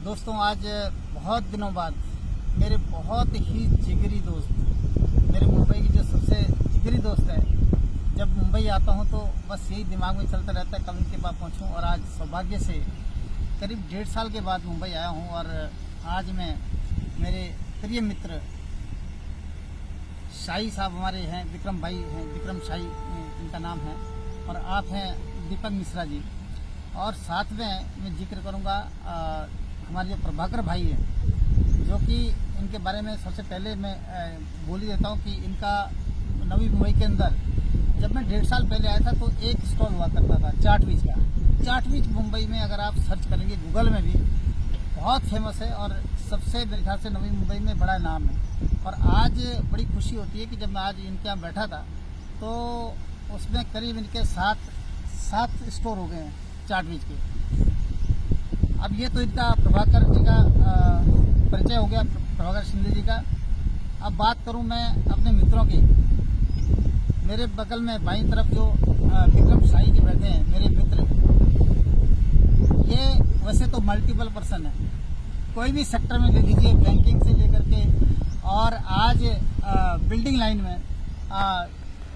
दोस्तों, आज बहुत दिनों बाद मेरे बहुत ही जिगरी दोस्त, मेरे मुंबई की जो सबसे जिगरी दोस्त है, जब मुंबई आता हूं तो बस यही दिमाग में चलता रहता है कब इनके पास पहुंचूं। और आज सौभाग्य से करीब 1.5 साल के बाद मुंबई आया हूं और आज मैं मेरे प्रिय मित्र शाही साहब हमारे हैं, विक्रम भाई हैं, विक्रम शाही इनका नाम है, और आप हैं दीपक मिश्रा जी। और साथ में मैं जिक्र करूंगा हमारे जो प्रभाकर भाई हैं, जो कि इनके बारे में सबसे पहले मैं बोल ही देता हूं कि इनका नवी मुंबई के अंदर जब मैं 1.5 साल पहले आया था तो एक स्टॉल हुआ करता था चाटवीज का। चाटवीज मुंबई में अगर आप सर्च करेंगे गूगल में भी बहुत फेमस है और सबसे मेरे ख्याल से नवी मुंबई में बड़ा नाम है। और आज बड़ी खुशी होती है कि जब मैं आज इनके यहाँ बैठा था तो उसमें करीब इनके सात स्टोर हो गए हैं चाटवीज के। अब ये तो इनका प्रभाकर जी का परिचय हो गया, प्रभाकर शिंदे जी का। अब बात करूं मैं अपने मित्रों की, मेरे बगल में बाईं तरफ जो विक्रम शाही जी बैठे हैं मेरे मित्र, ये वैसे तो मल्टीपल पर्सन है, कोई भी सेक्टर में ले लीजिए, बैंकिंग से लेकर के और आज बिल्डिंग लाइन में,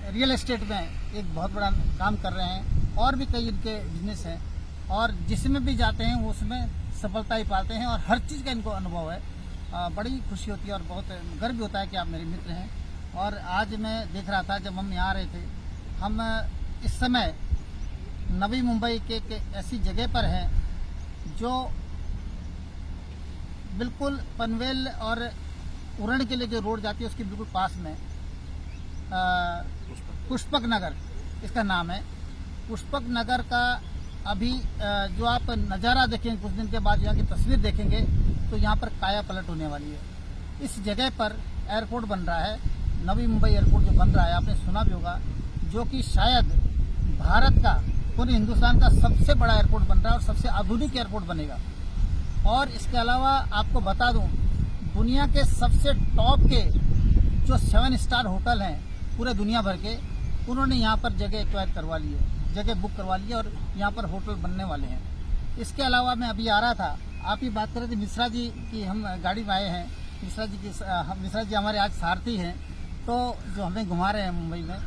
रियल एस्टेट में एक बहुत बड़ा काम कर रहे हैं, और भी कई इनके बिजनेस हैं और जिसमें भी जाते हैं वो उसमें सफलता ही पाते हैं और हर चीज़ का इनको अनुभव है। बड़ी खुशी होती है और बहुत गर्व होता है कि आप मेरे मित्र हैं। और आज मैं देख रहा था जब हम यहाँ आ रहे थे, हम इस समय नवी मुंबई के ऐसी जगह पर हैं जो बिल्कुल पनवेल और उरण के लिए जो रोड जाती है उसके बिल्कुल पास में पुष्पक नगर इसका नाम है। पुष्पक नगर का अभी जो आप नज़ारा देखेंगे, कुछ दिन के बाद यहाँ की तस्वीर देखेंगे तो यहाँ पर काया पलट होने वाली है। इस जगह पर एयरपोर्ट बन रहा है, नवी मुंबई एयरपोर्ट जो बन रहा है, आपने सुना भी होगा, जो कि शायद भारत का, पूरे हिंदुस्तान का सबसे बड़ा एयरपोर्ट बन रहा है और सबसे आधुनिक एयरपोर्ट बनेगा। और इसके अलावा आपको बता दूं, दुनिया के सबसे टॉप के जो 7 स्टार होटल हैं पूरे दुनिया भर के, उन्होंने यहाँ पर जगह एक्वायर करवा ली है, जगह बुक करवा ली है और यहाँ पर होटल बनने वाले हैं। इसके अलावा मैं अभी आ रहा था, आप ही बात कर रहे थे मिश्रा जी की, हम गाड़ी में आए हैं, मिश्रा जी हमारे आज सारथी हैं, तो जो हमें घुमा रहे हैं मुंबई में।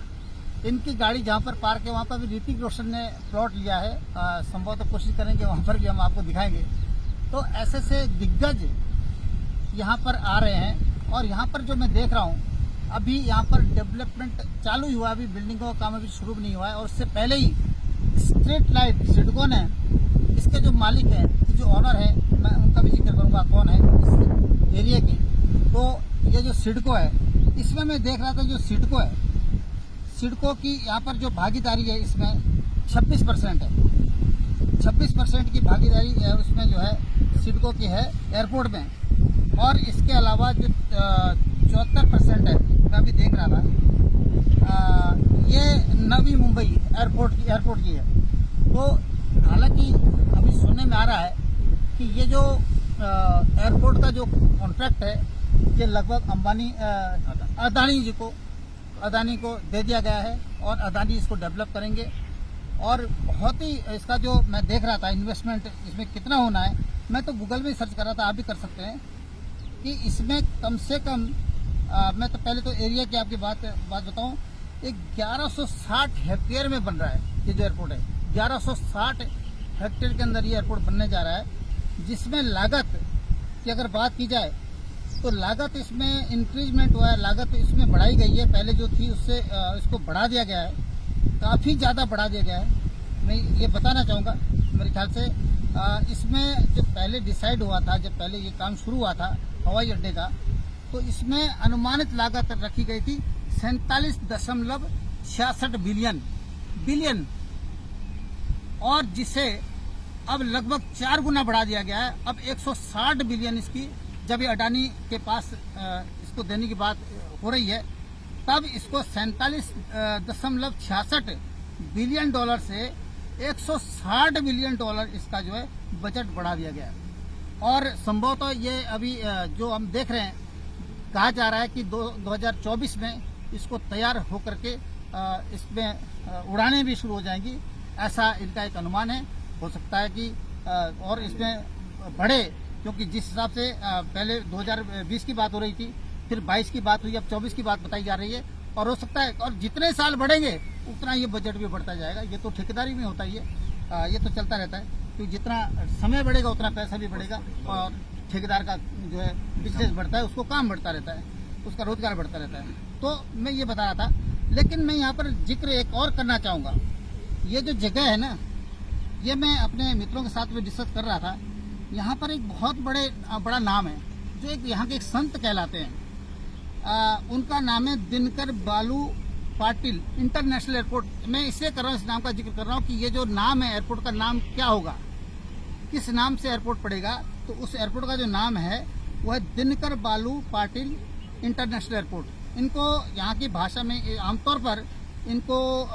इनकी गाड़ी जहाँ पर पार्क है वहाँ पर भी ऋतिक रोशन ने प्लॉट लिया है, संभव तो कोशिश करेंगे वहाँ पर भी हम आपको दिखाएंगे। तो ऐसे से दिग्गज यहाँ पर आ रहे हैं और यहाँ पर जो मैं देख रहा हूँ, अभी यहाँ पर डेवलपमेंट चालू ही हुआ, अभी बिल्डिंगों का काम अभी शुरू भी नहीं हुआ है। और उससे पहले ही स्ट्रीट लाइट सिडको ने, इसके जो मालिक हैं, जो ऑनर है, मैं उनका भी जिक्र करूँगा कौन है इस एरिया की। तो ये जो सिडको है, इसमें मैं देख रहा था जो सिडको है, सिडको की यहाँ पर जो भागीदारी है इसमें 26% है, 26% की भागीदारी उसमें जो है सिडको की है एयरपोर्ट में। और इसके अलावा जो 74% है, मैं अभी देख रहा था, ये नवी मुंबई एयरपोर्ट की है। तो हालांकि अभी सुनने में आ रहा है कि ये जो एयरपोर्ट का जो कॉन्ट्रैक्ट है ये लगभग अदानी को दे दिया गया है और अदानी इसको डेवलप करेंगे। और बहुत ही इसका जो मैं देख रहा था इन्वेस्टमेंट इसमें कितना होना है, मैं तो गूगल में सर्च कर रहा था, आप भी कर सकते हैं, कि इसमें कम से कम मैं तो पहले तो एरिया की आपकी बात बताऊं, 1160 हेक्टेयर में बन रहा है ये जो एयरपोर्ट है। 1160 हेक्टेयर के अंदर ये एयरपोर्ट बनने जा रहा है, जिसमें लागत की अगर बात की जाए तो लागत इसमें इंक्रीजमेंट हुआ है, लागत इसमें बढ़ाई गई है, पहले जो थी उससे इसको बढ़ा दिया गया है, काफ़ी ज़्यादा बढ़ा दिया गया है। मैं ये बताना चाहूँगा, मेरे ख्याल से इसमें जो पहले डिसाइड हुआ था, जब पहले ये काम शुरू हुआ था हवाई अड्डे का, तो इसमें अनुमानित लागत रखी गई थी 47.66 बिलियन, और जिसे अब लगभग 4 गुना बढ़ा दिया गया है। अब 160 बिलियन इसकी, जब ये अडानी के पास इसको देने की बात हो रही है, तब इसको 47.66 बिलियन डॉलर से 160 बिलियन डॉलर इसका जो है बजट बढ़ा दिया गया है। और संभवतः ये अभी जो हम देख रहे हैं, कहा जा रहा है कि 2024 में इसको तैयार होकर के इसमें उड़ानें भी शुरू हो जाएंगी, ऐसा इनका एक अनुमान है। हो सकता है कि और इसमें बड़े क्योंकि जिस हिसाब से पहले 2020 की बात हो रही थी, फिर 22 की बात हुई, अब 24 की बात बताई जा रही है। और हो सकता है और जितने साल बढ़ेंगे उतना ये बजट भी बढ़ता जाएगा। ये तो ठेकेदारी में होता ही है, ये तो चलता रहता है, क्योंकि जितना समय बढ़ेगा उतना पैसा भी बढ़ेगा और ठेकेदार का जो है बिजनेस बढ़ता है, उसको काम बढ़ता रहता है, उसका रोजगार बढ़ता रहता है। तो मैं ये बता रहा था, लेकिन मैं यहाँ पर जिक्र एक और करना चाहूँगा। ये जो जगह है ना, ये मैं अपने मित्रों के साथ में डिस्कस कर रहा था। यहाँ पर एक बहुत बड़ा नाम है, जो एक यहाँ के एक संत कहलाते हैं। उनका नाम है दिनकर बालू पाटिल इंटरनेशनल एयरपोर्ट। मैं इसलिए कर रहा हूँ, इस नाम का जिक्र कर रहा हूँ कि ये जो नाम है एयरपोर्ट का, नाम क्या होगा, किस नाम से एयरपोर्ट पड़ेगा। तो उस एयरपोर्ट का जो नाम है वो है दिनकर बालू पाटिल इंटरनेशनल एयरपोर्ट। इनको यहाँ की भाषा में आमतौर पर इनको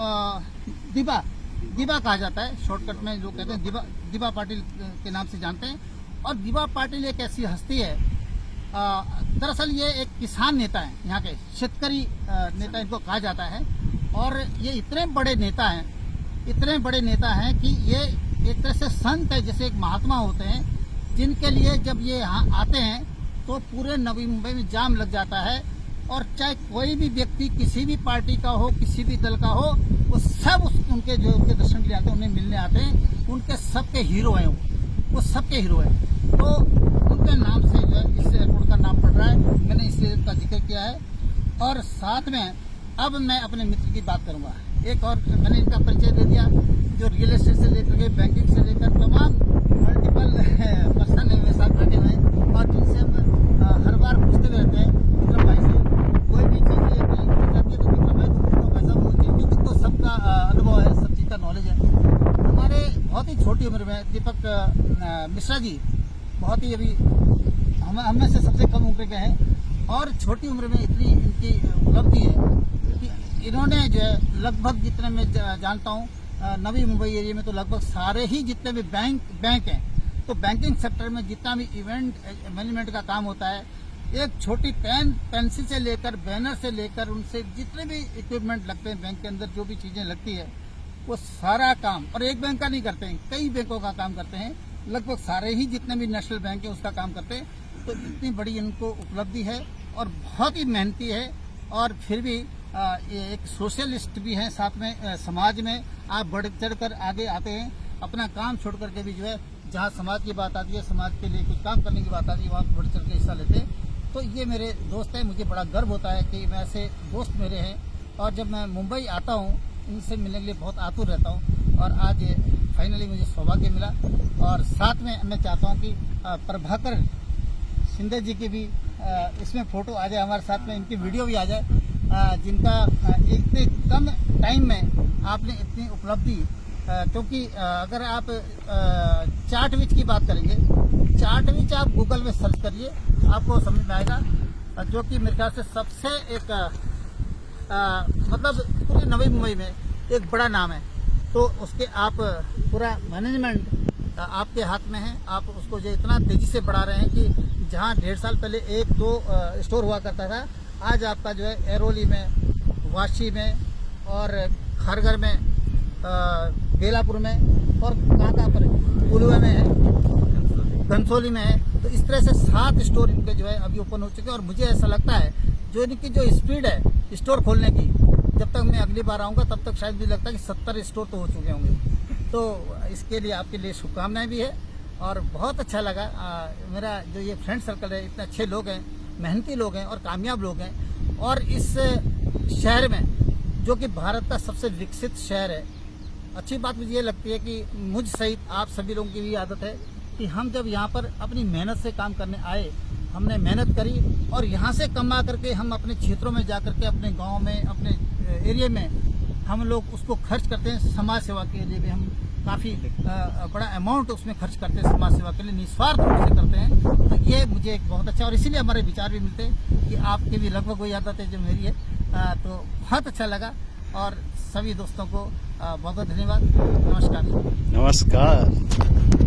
दिबा कहा जाता है, शॉर्टकट में जो कहते हैं दिबा पाटिल के नाम से जानते हैं। और दिबा पाटिल एक ऐसी हस्ती है, दरअसल ये एक किसान नेता है, यहाँ के शेतकरी नेता इनको कहा जाता है। और ये इतने बड़े नेता हैं कि ये एक तरह से संत है, जैसे एक महात्मा होते हैं, जिनके लिए जब ये यहाँ आते हैं तो पूरे नवी मुंबई में जाम लग जाता है। और चाहे कोई भी व्यक्ति किसी भी पार्टी का हो, किसी भी दल का हो, वो सब उनके दर्शन के लिए आते हैं, उन्हें मिलने आते हैं। उनके सबके हीरो हैं, वो सबके हीरो हैं। तो उनके नाम से जो है इस एयरपोर्ट का नाम पड़ रहा है, मैंने इसलिए इनका जिक्र किया है। और साथ में अब मैं अपने मित्र की बात करूंगा। एक और मैंने इनका परिचय दे दिया, जो रियल एस्टेट से लेकर के बैंकिंग से लेकर तमाम मल्टीपल पर्सन है मेरे साथ बैठे हुए हैं, और जिनसे हम हर बार पूछते रहते हैं विक्रम भाई से, कोई भी चीज़ है जाती है तो विक्रम भाई को पैसा पूछते हैं, क्योंकि उनको सबका अनुभव है, सब चीज़ का नॉलेज है। हमारे बहुत ही छोटी उम्र में दीपक मिश्रा जी बहुत ही अभी हम में से सबसे कम उम्र के हैं, और छोटी उम्र में इतनी इनकी उपलब्धि है कि इन्होंने जो है लगभग जितने मैं जानता हूँ नवी मुंबई एरिया में तो लगभग सारे ही जितने भी बैंक हैं, तो बैंकिंग सेक्टर में जितना भी इवेंट मैनेजमेंट का काम होता है, एक छोटी पेंसिल से लेकर बैनर से लेकर उनसे जितने भी इक्विपमेंट लगते हैं बैंक के अंदर, जो भी चीज़ें लगती है, वो सारा काम, और एक बैंक का नहीं करते हैं, कई बैंकों का काम करते हैं, लगभग सारे ही जितने भी नेशनल बैंक है उसका काम करते हैं। तो इतनी बड़ी इनको उपलब्धि है और बहुत ही मेहनती है, और फिर भी ये एक सोशलिस्ट भी हैं साथ में। समाज में आप बढ़ चढ़ कर आगे आते हैं, अपना काम छोड़ करके भी जो है, जहाँ समाज की बात आती है, समाज के लिए कुछ काम करने की बात आती है, वहाँ बढ़ चढ़ के हिस्सा लेते हैं। तो ये मेरे दोस्त हैं, मुझे बड़ा गर्व होता है कि ऐसे दोस्त मेरे हैं, और जब मैं मुंबई आता हूँ इनसे मिलने के लिए बहुत आतुर रहता हूँ। और आज फाइनली मुझे सौभाग्य मिला, और साथ में मैं चाहता हूँ कि प्रभाकर शिंदे जी की भी इसमें फोटो आ जाए हमारे साथ में, इनकी वीडियो भी आ जाए, जिनका इतने कम टाइम में आपने इतनी उपलब्धि, क्योंकि अगर आप चार्टविच की बात करेंगे, चार्टविच आप गूगल में सर्च करिए, आपको समझ में आएगा, जो कि मेरे ख्याल से सबसे एक मतलब पूरी नवी मुंबई में एक बड़ा नाम है। तो उसके आप पूरा मैनेजमेंट आपके हाथ में है, आप उसको जो इतना तेजी से बढ़ा रहे हैं कि जहां 1.5 साल पहले 1-2 स्टोर हुआ करता था, आज आपका जो है एरोली में, वाशी में और खरगर में, बेलापुर में, और कहाँ पर पुलवा में है, घनसोली में है। तो इस तरह से 7 स्टोर इनके जो है अभी ओपन हो चुके हैं। और मुझे ऐसा लगता है जो इनकी जो स्पीड है स्टोर खोलने की, जब तक मैं अगली बार आऊँगा तब तक शायद मुझे लगता है कि 70 स्टोर तो हो चुके होंगे। तो इसके लिए आपके लिए शुभकामनाएं भी है, और बहुत अच्छा लगा। मेरा जो ये फ्रेंड सर्कल है, इतने अच्छे लोग हैं, मेहनती लोग हैं और कामयाब लोग हैं। और इस शहर में, जो कि भारत का सबसे विकसित शहर है, अच्छी बात मुझे ये लगती है कि मुझ सहित आप सभी लोगों की भी आदत है कि हम जब यहाँ पर अपनी मेहनत से काम करने आए, हमने मेहनत करी, और यहाँ से कमा करके हम अपने क्षेत्रों में जा करके, अपने गाँव में, अपने एरिया में हम लोग उसको खर्च करते हैं। समाज सेवा के लिए भी हम काफ़ी बड़ा अमाउंट उसमें खर्च करते हैं, समाज सेवा के लिए निस्वार्थ रूप से करते हैं। तो ये मुझे एक बहुत अच्छा, और इसीलिए हमारे विचार भी मिलते हैं कि आपकी भी लगभग वही आदत है जो मेरी है। तो बहुत अच्छा लगा, और सभी दोस्तों को बहुत बहुत धन्यवाद। नमस्कार।